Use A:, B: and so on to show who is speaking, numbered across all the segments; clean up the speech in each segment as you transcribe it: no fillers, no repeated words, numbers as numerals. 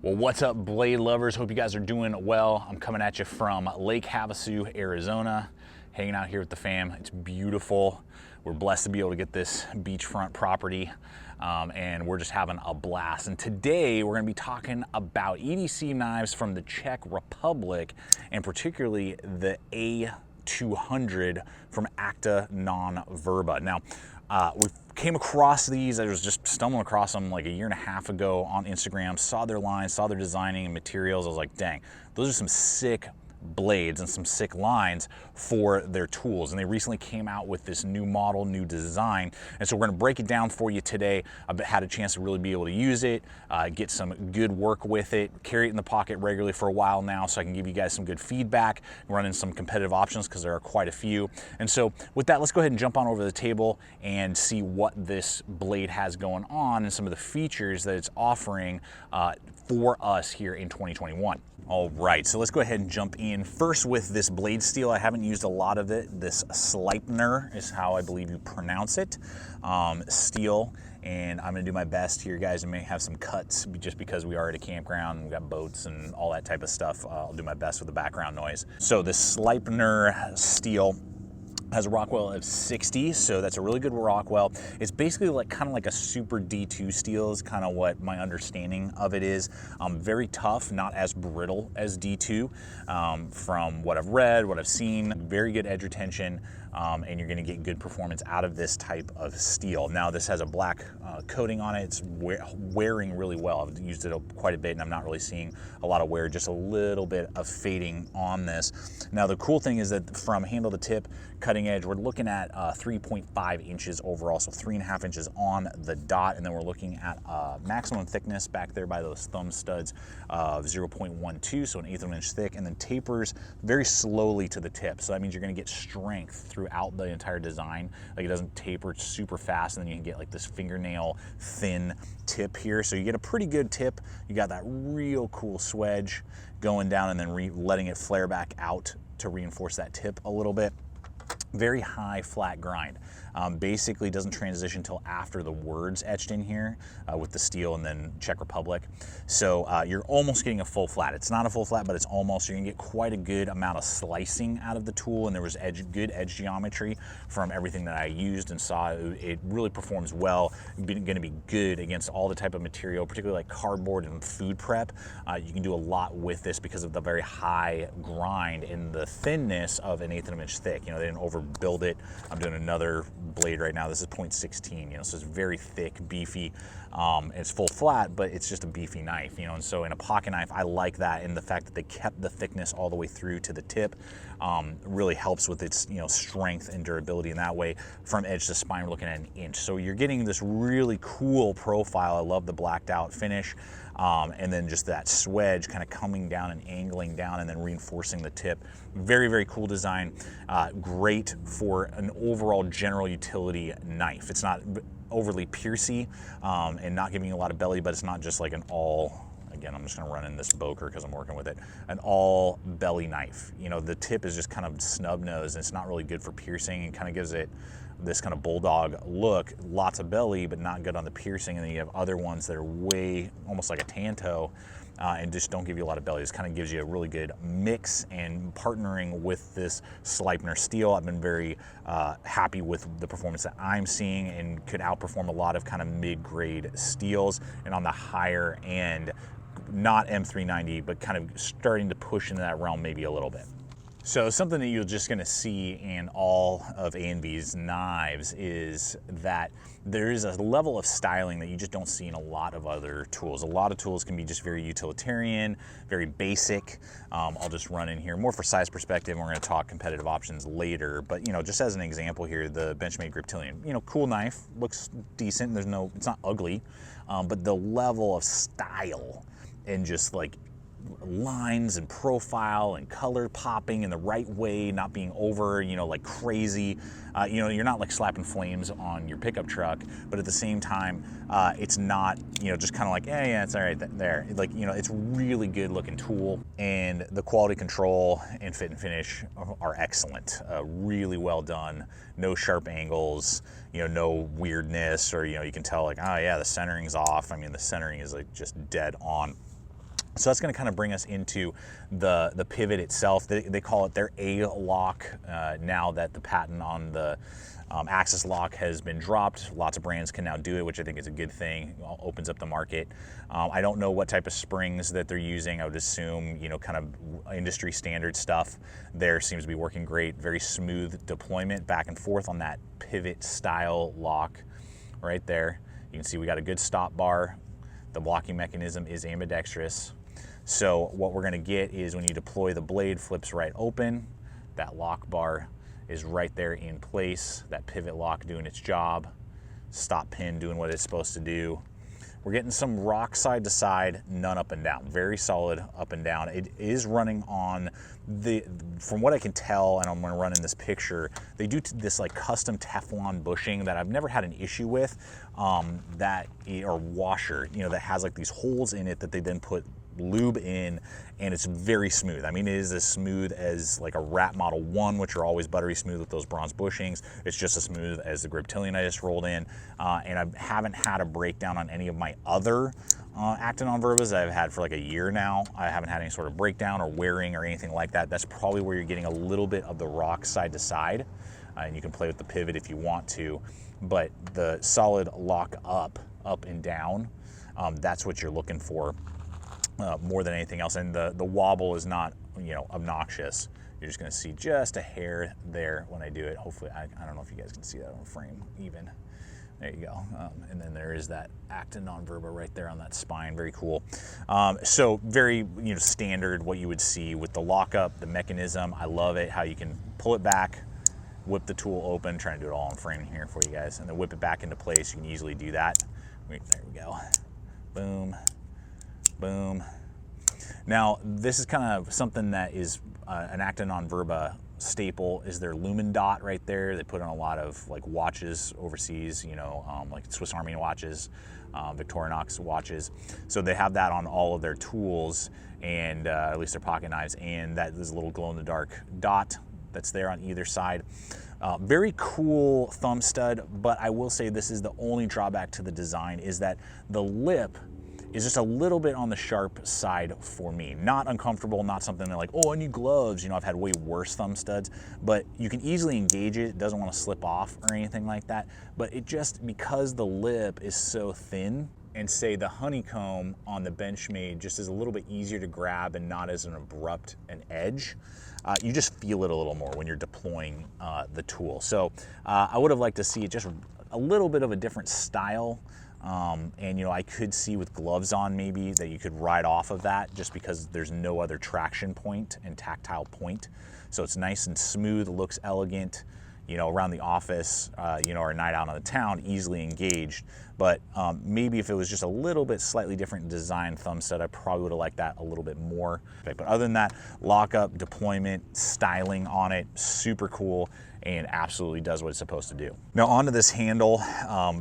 A: Well, what's up, blade lovers? Hope you guys are doing well. I'm coming at you from Lake Havasu, Arizona, hanging out here with the fam. It's beautiful. We're blessed to be able to get this beachfront property, and we're just having a blast. And today we're gonna be talking about EDC knives from the Czech Republic, and particularly the A200 from Acta non-Verba. Now, we came across these. I was just stumbling across them like a year and a half ago on Instagram, saw their lines, saw their designing and materials. I was like, dang, those are some sick blades and some sick lines for their tools. And they recently came out with this new model, new design. And so we're gonna break it down for you today. I've had a chance to really be able to use it, get some good work with it, carry it in the pocket regularly for a while now, so I can give you guys some good feedback, running some competitive options because there are quite a few. And so with that, let's go ahead and jump on over the table and see what this blade has going on and some of the features that it's offering for us here in 2021. All right, so let's go ahead and jump in first with this blade steel. I haven't used a lot of it. This Sleipner is how I believe you pronounce it, steel. And I'm gonna do my best here, guys. I may have some cuts just because we are at a campground, we got boats and all that type of stuff. I'll do my best with the background noise. So this Sleipner steel has a Rockwell of 60, so that's a really good Rockwell. It's basically like kind of like a super D2 steel is kind of what my understanding of it is. Very tough, not as brittle as D2 from what I've read, what I've seen. Very good edge retention, and you're gonna get good performance out of this type of steel. Now this has a black coating on it. It's wearing really well. I've used it quite a bit and I'm not really seeing a lot of wear, just a little bit of fading on this. Now the cool thing is that from handle to tip, cutting edge, we're looking at 3.5 inches overall, so 3.5 inches on the dot, and then we're looking at maximum thickness back there by those thumb studs of 0.12, so an eighth of an inch thick, and then tapers very slowly to the tip. So that means you're gonna get strength throughout the entire design. Like, it doesn't taper super fast, and then you can get like this fingernail thin tip here. So you get a pretty good tip. You got that real cool swedge going down and then letting it flare back out to reinforce that tip a little bit. Very high flat grind. Basically doesn't transition until after the words etched in here with the steel and then Czech Republic. So you're almost getting a full flat. It's not a full flat, but it's almost. You're gonna get quite a good amount of slicing out of the tool, and there was good edge geometry from everything that I used and saw. It really performs well. Gonna be good against all the type of material, particularly like cardboard and food prep. You can do a lot with this because of the very high grind and the thinness of an eighth of an inch thick. You know, they didn't overbuild it. I'm doing another blade right now. This is 0.16, you know, so it's very thick, beefy. It's full flat, but it's just a beefy knife, you know, and so in a pocket knife, I like that, and the fact that they kept the thickness all the way through to the tip really helps with its, you know, strength and durability in that way. From edge to spine, we're looking at an inch. So you're getting this really cool profile. I love the blacked out finish. And then just that swedge kind of coming down and angling down and then reinforcing the tip. Very, very cool design. Great for an overall general utility knife. It's not overly piercy and not giving you a lot of belly, but it's not just like an all, again, I'm just gonna run in this Boker because I'm working with it, an all belly knife. You know, the tip is just kind of snub nose and it's not really good for piercing, and kind of gives it this kind of bulldog look, lots of belly, but not good on the piercing. And then you have other ones that are way, almost like a Tanto, and just don't give you a lot of belly. This kind of gives you a really good mix, and partnering with this Sleipner steel, I've been very happy with the performance that I'm seeing, and could outperform a lot of kind of mid-grade steels, and on the higher end, not M390, but kind of starting to push into that realm maybe a little bit. So something that you're just gonna see in all of A&B's knives is that there is a level of styling that you just don't see in a lot of other tools. A lot of tools can be just very utilitarian, very basic. I'll just run in here more for size perspective, and we're gonna talk competitive options later. But, you know, just as an example here, the Benchmade Griptilian, you know, cool knife, looks decent. It's not ugly, but the level of style and just like lines and profile and color popping in the right way, not being over, you know, like crazy. You know, you're not like slapping flames on your pickup truck, but at the same time, it's not, you know, just kind of like, yeah, it's all right there. Like, you know, it's really good looking tool, and the quality control and fit and finish are excellent. Really well done. No sharp angles, you know, no weirdness, or, you know, you can tell like, oh yeah, the centering's off. I mean, the centering is like just dead on. So that's going to kind of bring us into the pivot itself. They call it their A lock now that the patent on the axis lock has been dropped. Lots of brands can now do it, which I think is a good thing. It opens up the market. I don't know what type of springs that they're using. I would assume, you know, kind of industry standard stuff. There seems to be working great. Very smooth deployment back and forth on that pivot style lock right there. You can see we got a good stop bar. The blocking mechanism is ambidextrous. So what we're going to get is when you deploy the blade, flips right open. That lock bar is right there in place. That pivot lock doing its job. Stop pin doing what it's supposed to do. We're getting some rock side to side, none up and down. Very solid up and down. It is running on the, from what I can tell, and I'm going to run in this picture, they do this like custom Teflon bushing that I've never had an issue with, or washer, you know, that has like these holes in it that they then put lube in, and it's very smooth. I mean, it is as smooth as like a Rat Model 1, which are always buttery smooth with those bronze bushings. It's just as smooth as the Griptilian I just rolled in, and I haven't had a breakdown on any of my other Acta non-Verbas that I've had for like a year now. I haven't had any sort of breakdown or wearing or anything like that. That's probably where you're getting a little bit of the rock side to side, and you can play with the pivot if you want to, but the solid lock up and down, that's what you're looking for. More than anything else, and the wobble is not, you know, obnoxious. You're just going to see just a hair there when I do it. Hopefully, I don't know if you guys can see that on frame even. There you go. And then there is that Acta non-Verba right there on that spine. Very cool. So very, you know, standard what you would see with the lockup, the mechanism. I love it how you can pull it back, whip the tool open. Trying to do it all in frame here for you guys, and then whip it back into place. You can easily do that. There we go. Boom. Boom. Now, this is kind of something that is an Acta non-Verba staple, is their lumen dot right there. They put on a lot of like watches overseas, you know, like Swiss Army watches, Victorinox watches. So they have that on all of their tools, and at least their pocket knives, and that is a little glow-in-the-dark dot that's there on either side. Very cool thumb stud, but I will say this is the only drawback to the design, is that the lip is just a little bit on the sharp side for me. Not uncomfortable, not something that like, oh, I need gloves. You know, I've had way worse thumb studs, but you can easily engage it. It doesn't want to slip off or anything like that. But it just, because the lip is so thin, and say the honeycomb on the Benchmade just is a little bit easier to grab and not as an abrupt an edge, you just feel it a little more when you're deploying the tool. So I would have liked to see it just a little bit of a different style. And you know, I could see with gloves on maybe that you could ride off of that, just because there's no other traction point and tactile point. So it's nice and smooth, looks elegant, you know, around the office, you know, or a night out on the town, easily engaged. But maybe if it was just a little bit slightly different design thumb stud, I probably would have liked that a little bit more. But other than that, lockup, deployment, styling on it, super cool, and absolutely does what it's supposed to do. Now onto this handle,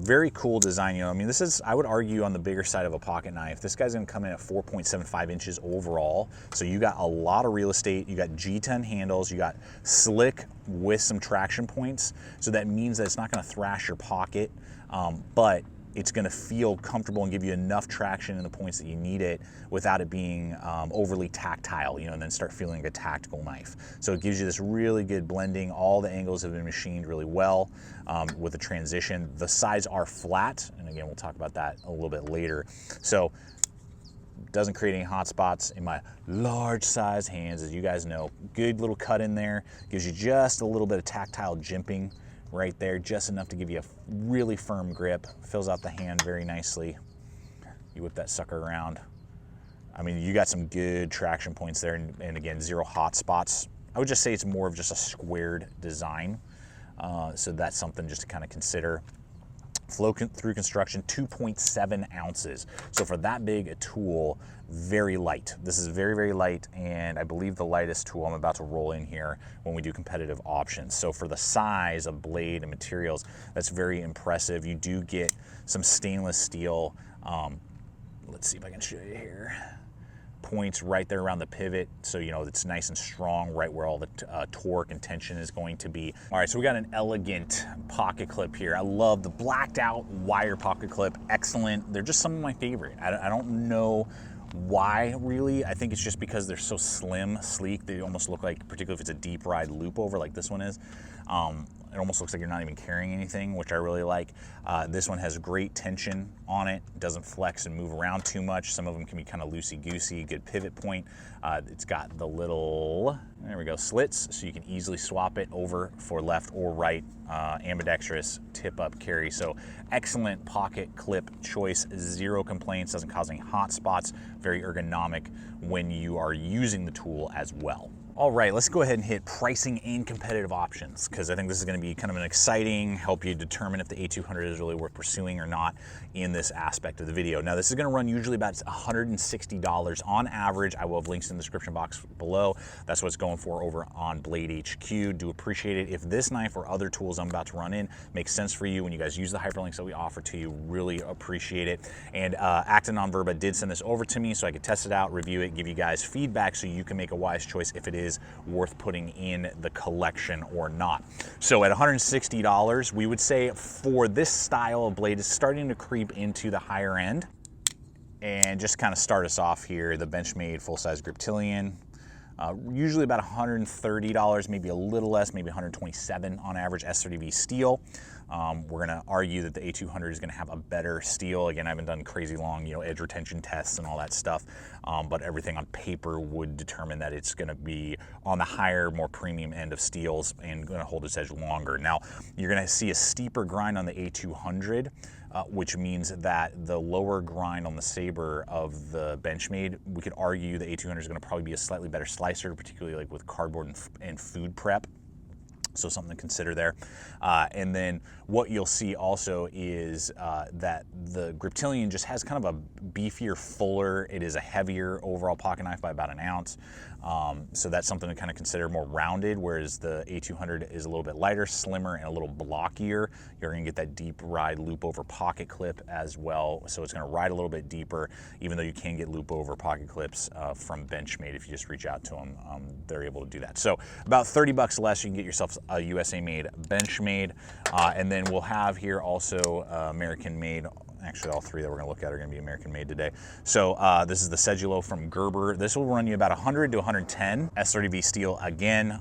A: very cool design. You know, I mean, this is, I would argue, on the bigger side of a pocket knife. This guy's gonna come in at 4.75 inches overall. So you got a lot of real estate. You got G10 handles, you got slick with some traction points. So that means that it's not gonna thrash your pocket, but it's gonna feel comfortable and give you enough traction in the points that you need it without it being overly tactile, you know, and then start feeling like a tactical knife. So it gives you this really good blending. All the angles have been machined really well with the transition. The sides are flat, and again, we'll talk about that a little bit later. So doesn't create any hot spots in my large size hands, as you guys know. Good little cut in there, gives you just a little bit of tactile jimping right there, just enough to give you a really firm grip. Fills out the hand very nicely. You whip that sucker around. I mean, you got some good traction points there, and again, zero hot spots. I would just say it's more of just a squared design. So that's something just to kind of consider. Flow through construction, 2.7 ounces. So for that big a tool, very light. This is very, very light, and I believe the lightest tool I'm about to roll in here when we do competitive options. So for the size of blade and materials, that's very impressive. You do get some stainless steel, let's see if I can show you here, points right there around the pivot, so you know it's nice and strong right where all the torque and tension is going to be. All right, so we got an elegant pocket clip here. I love the blacked out wire pocket clip. Excellent. They're just some of my favorite. I don't know Why, really? I think it's just because they're so slim, sleek, they almost look like, particularly if it's a deep ride loop over like this one is, it almost looks like you're not even carrying anything, which I really like. This one has great tension on it. It doesn't flex and move around too much. Some of them can be kind of loosey-goosey, good pivot point. It's got the little, there we go, slits, so you can easily swap it over for left or right, ambidextrous tip-up carry. So excellent pocket clip choice, zero complaints, doesn't cause any hot spots, very ergonomic when you are using the tool as well. All right, let's go ahead and hit pricing and competitive options, because I think this is going to be kind of an exciting, help you determine if the A200 is really worth pursuing or not in this aspect of the video. Now, this is going to run usually about $160 on average. I will have links in the description box below. That's what it's going for over on Blade HQ. Do appreciate it. If this knife or other tools I'm about to run in makes sense for you when you guys use the hyperlinks that we offer to you, really appreciate it. And Acta on Verba did send this over to me so I could test it out, review it, give you guys feedback so you can make a wise choice if it is worth putting in the collection or not. So at $160, we would say for this style of blade, it's starting to creep into the higher end. And just kind of start us off here, the Benchmade full-size Griptilian, usually about $130, maybe a little less, maybe $127 on average, S30V steel. We're gonna argue that the A200 is gonna have a better steel. Again, I haven't done crazy long, edge retention tests and all that stuff, but everything on paper would determine that it's gonna be on the higher, more premium end of steels and gonna hold its edge longer. Now, you're gonna see a steeper grind on the A200, which means that the lower grind on the saber of the Benchmade, we could argue the A200 is gonna probably be a slightly better slicer, particularly like with cardboard and food prep. So something to consider there. And then what you'll see also is that the Griptilian just has kind of a beefier, fuller, it is a heavier overall pocket knife by about an ounce. So that's something to kind of consider, more rounded, whereas the A200 is a little bit lighter, slimmer, and a little blockier. You're gonna get that deep ride loop over pocket clip as well. So it's gonna ride a little bit deeper, even though you can get loop over pocket clips from Benchmade. If you just reach out to them, they're able to do that. So about 30 bucks less, you can get yourself a USA made Benchmade. And then we'll have here also American made. Actually, all three that we're gonna look at are gonna be American made today. So this is the Mosejjaw from Gerber. This will run you about 100 to 110, S30V steel again.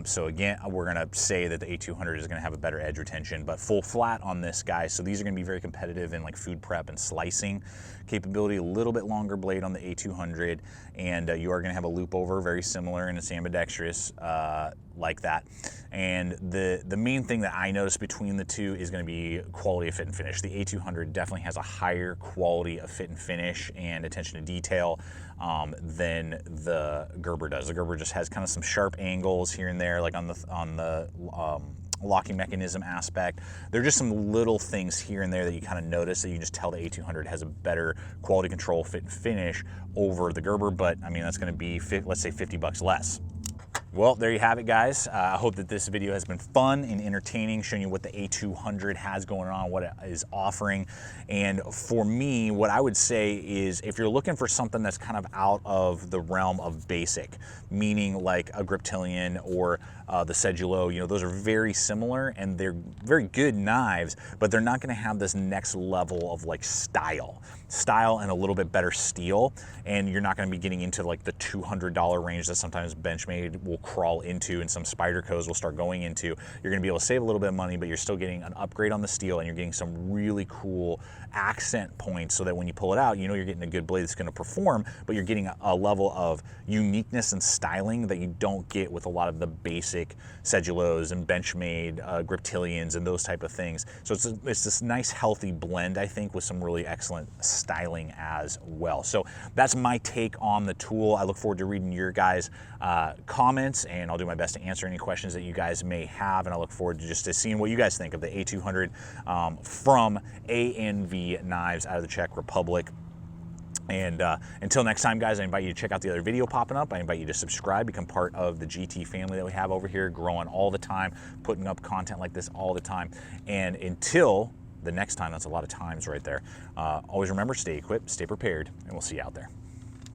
A: So again, we're gonna say that the A200 is gonna have a better edge retention, but full flat on this guy. So these are gonna be very competitive in like food prep and slicing capability, a little bit longer blade on the A200, and you are gonna have a loop over, very similar, and it's ambidextrous like that. And the main thing that I noticed between the two is gonna be quality of fit and finish. The A200 definitely has a higher quality of fit and finish and attention to detail than the Gerber does. The Gerber just has kind of some sharp angles here and there, like on the locking mechanism aspect. There are just some little things here and there that you kind of notice that you just tell the A200 has a better quality control, fit and finish over the Gerber, but I mean, that's gonna be, let's say 50 bucks less. Well, there you have it, guys. I hope that this video has been fun and entertaining, showing you what the A200 has going on, what it is offering. And for me, what I would say is if you're looking for something that's kind of out of the realm of basic, meaning like a Griptilian or the Mosejjaw, those are very similar and they're very good knives, but they're not gonna have this next level of like style and a little bit better steel. And you're not gonna be getting into like the $200 range that sometimes Benchmade will crawl into and some Spydercos will start going into. You're gonna be able to save a little bit of money, but you're still getting an upgrade on the steel and you're getting some really cool accent points so that when you pull it out, you're getting a good blade that's gonna perform, but you're getting a level of uniqueness and styling that you don't get with a lot of the basic Mosejjaws and Benchmade Griptilians and those type of things. So it's this nice healthy blend, I think, with some really excellent styling as well. So that's my take on the tool. I look forward to reading your guys' comments, and I'll do my best to answer any questions that you guys may have, and I look forward to just seeing what you guys think of the A200 from ANV Knives out of the Czech Republic. And until next time, guys, I invite you to check out the other video popping up. I invite you to subscribe, become part of the GT family that we have over here, growing all the time, putting up content like this all the time. And until the next time, that's a lot of times right there, always remember, stay equipped, stay prepared, and we'll see you out there.